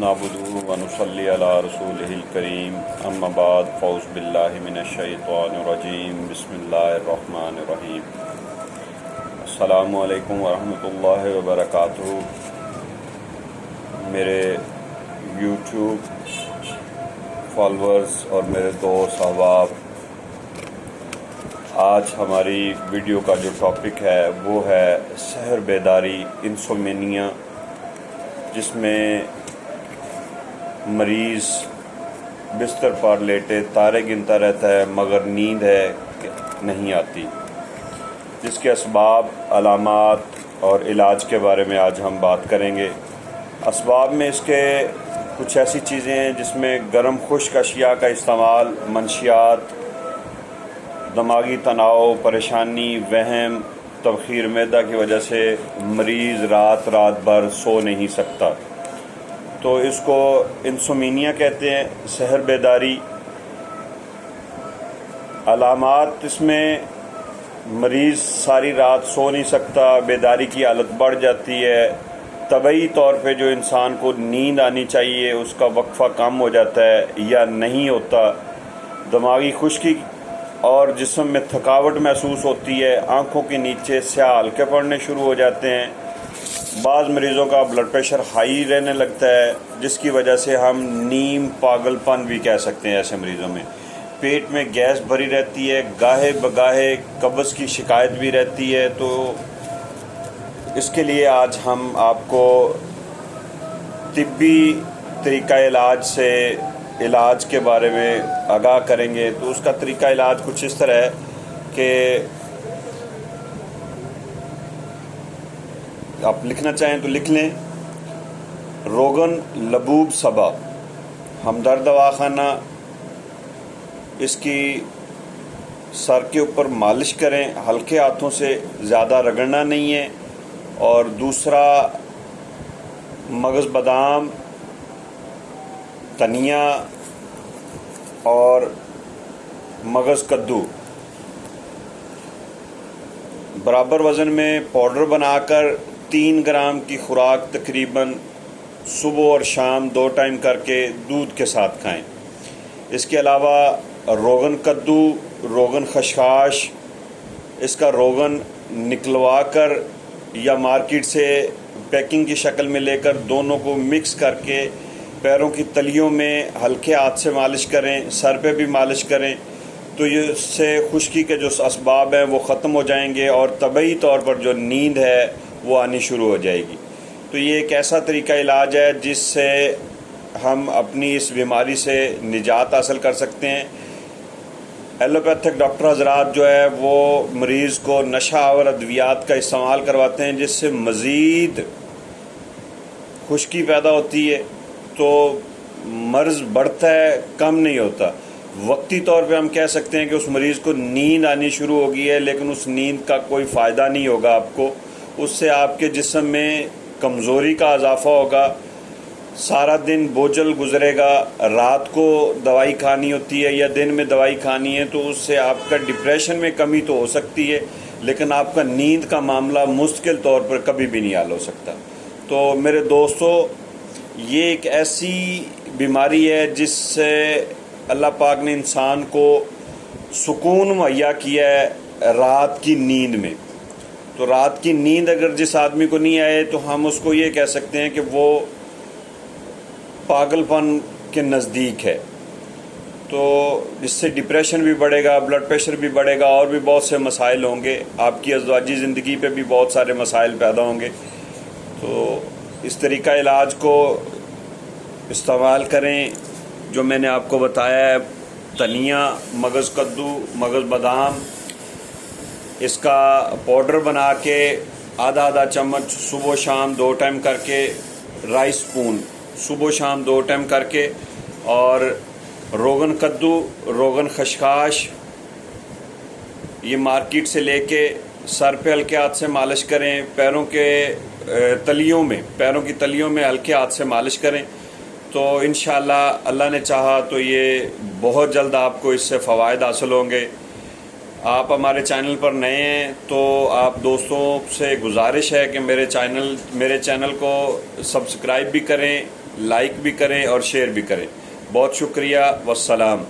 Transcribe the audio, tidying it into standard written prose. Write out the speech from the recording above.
नअबुदुहु व नुसल्ली अला रसूलिहिल करीम अम्मा बाद फ़ौज़ बिल्लाहि मिनश्शैतानिर रजीम बिस्मिल्लाहिर रहमानिर रहीम। अस्सलामु अलैकुम व रहमतुल्लाहि व बरकातुहू। मेरे यूट्यूब फॉलोअर्स और मेरे दोस्त अहबाब, आज हमारी वीडियो का जो टॉपिक है वो है सहर बेदारी, इंसोमेनिया, जिसमें मरीज़ बिस्तर पर लेटे तारे गिनता रहता है मगर नींद है नहीं आती, जिसके असबाब, अलामात और इलाज के बारे में आज हम बात करेंगे। असबाब में इसके कुछ ऐसी चीज़ें हैं जिसमें गर्म खुश्क अशिया का इस्तेमाल, मंशियात, दिमागी तनाव, परेशानी, वहम, तबखीर मैदा की वजह से मरीज़ रात भर सो नहीं सकता, तो इसको इंसोमेनिया कहते हैं, सहर बेदारी। अलामात इसमें मरीज़ सारी रात सो नहीं सकता, बेदारी की हालत बढ़ जाती है, तबई तौर पे जो इंसान को नींद आनी चाहिए उसका वक्फा कम हो जाता है या नहीं होता, दिमागी खुश्की और जिस्म में थकावट महसूस होती है, आँखों के नीचे स्याह हल्के पड़ने शुरू हो जाते हैं, बाज़ मरीज़ों का ब्लड प्रेशर हाई रहने लगता है, जिसकी वजह से हम नीम पागलपन भी कह सकते हैं। ऐसे मरीज़ों में पेट में गैस भरी रहती है, गाहे बगाहे कब्ज़ की शिकायत भी रहती है। तो इसके लिए आज हम आपको तिब्बी तरीक़ा इलाज से इलाज के बारे में आगाह करेंगे। तो उसका तरीक़ा इलाज कुछ इस तरह है कि आप लिखना चाहें तो लिख लें। रोगन लबूब सबा, हमदर्द दवाखाना, इसकी सर के ऊपर मालिश करें, हल्के हाथों से, ज़्यादा रगड़ना नहीं है। और दूसरा, मगज़ बादाम, धनिया और मगज़ कद्दू बराबर वज़न में पाउडर बनाकर 3 ग्राम की खुराक तकरीबन सुबह और शाम 2 टाइम करके दूध के साथ खाएं। इसके अलावा रोगन कद्दू, रोगन खशखाश, इसका रोगन निकलवा कर या मार्केट से पैकिंग की शक्ल में लेकर दोनों को मिक्स करके पैरों की तलियों में हल्के हाथ से मालिश करें, सर पे भी मालिश करें, तो ये इससे खुश्की के जो असबाब हैं वो ख़त्म हो जाएंगे और तबई तौर पर जो नींद है वो आनी शुरू हो जाएगी। तो ये एक ऐसा तरीका इलाज है जिससे हम अपनी इस बीमारी से निजात हासिल कर सकते हैं। एलोपैथिक डॉक्टर हजरात जो है वो मरीज़ को नशा और अद्वियात का इस्तेमाल करवाते हैं, जिससे मज़ीद खुश्की पैदा होती है, तो मर्ज़ बढ़ता है, कम नहीं होता। वक्ती तौर पे हम कह सकते हैं कि उस मरीज़ को नींद आनी शुरू हो गई है, लेकिन उस नींद का कोई फ़ायदा नहीं होगा आपको। उससे आपके जिस्म में कमज़ोरी का इजाफ़ा होगा, सारा दिन बोझल गुजरेगा, रात को दवाई खानी होती है या दिन में दवाई खानी है, तो उससे आपका डिप्रेशन में कमी तो हो सकती है, लेकिन आपका नींद का मामला मुश्किल तौर पर कभी भी नहीं हल हो सकता। तो मेरे दोस्तों, ये एक ऐसी बीमारी है जिससे अल्लाह पाक ने इंसान को सुकून मुहैया किया है रात की नींद में। तो रात की नींद अगर जिस आदमी को नहीं आए तो हम उसको ये कह सकते हैं कि वो पागलपन के नज़दीक है। तो इससे डिप्रेशन भी बढ़ेगा, ब्लड प्रेशर भी बढ़ेगा और भी बहुत से मसाइल होंगे, आपकी अज़वाजी ज़िंदगी पे भी बहुत सारे मसाइल पैदा होंगे। तो इस तरीक़ा इलाज को इस्तेमाल करें जो मैंने आपको बताया है। धनिया, मगज़ कद्दू, मगज़ बादाम, इसका पाउडर बना के आधा चम्मच सुबह शाम 2 टाइम करके, राइस स्पून सुबह शाम 2 टाइम करके, और रोगन कद्दू, रोगन खशखाश, ये मार्केट से लेके सर पे हल्के हाथ से मालिश करें, पैरों की तलियों में हल्के हाथ से मालिश करें। तो इंशाअल्लाह अल्लाह ने चाहा तो ये बहुत जल्द आपको इससे फ़वाइद हासिल होंगे। आप हमारे चैनल पर नए हैं तो आप दोस्तों से गुजारिश है कि मेरे चैनल को सब्सक्राइब भी करें, لائک بھی کریں اور شیئر بھی کریں. بہت شکریہ. والسلام.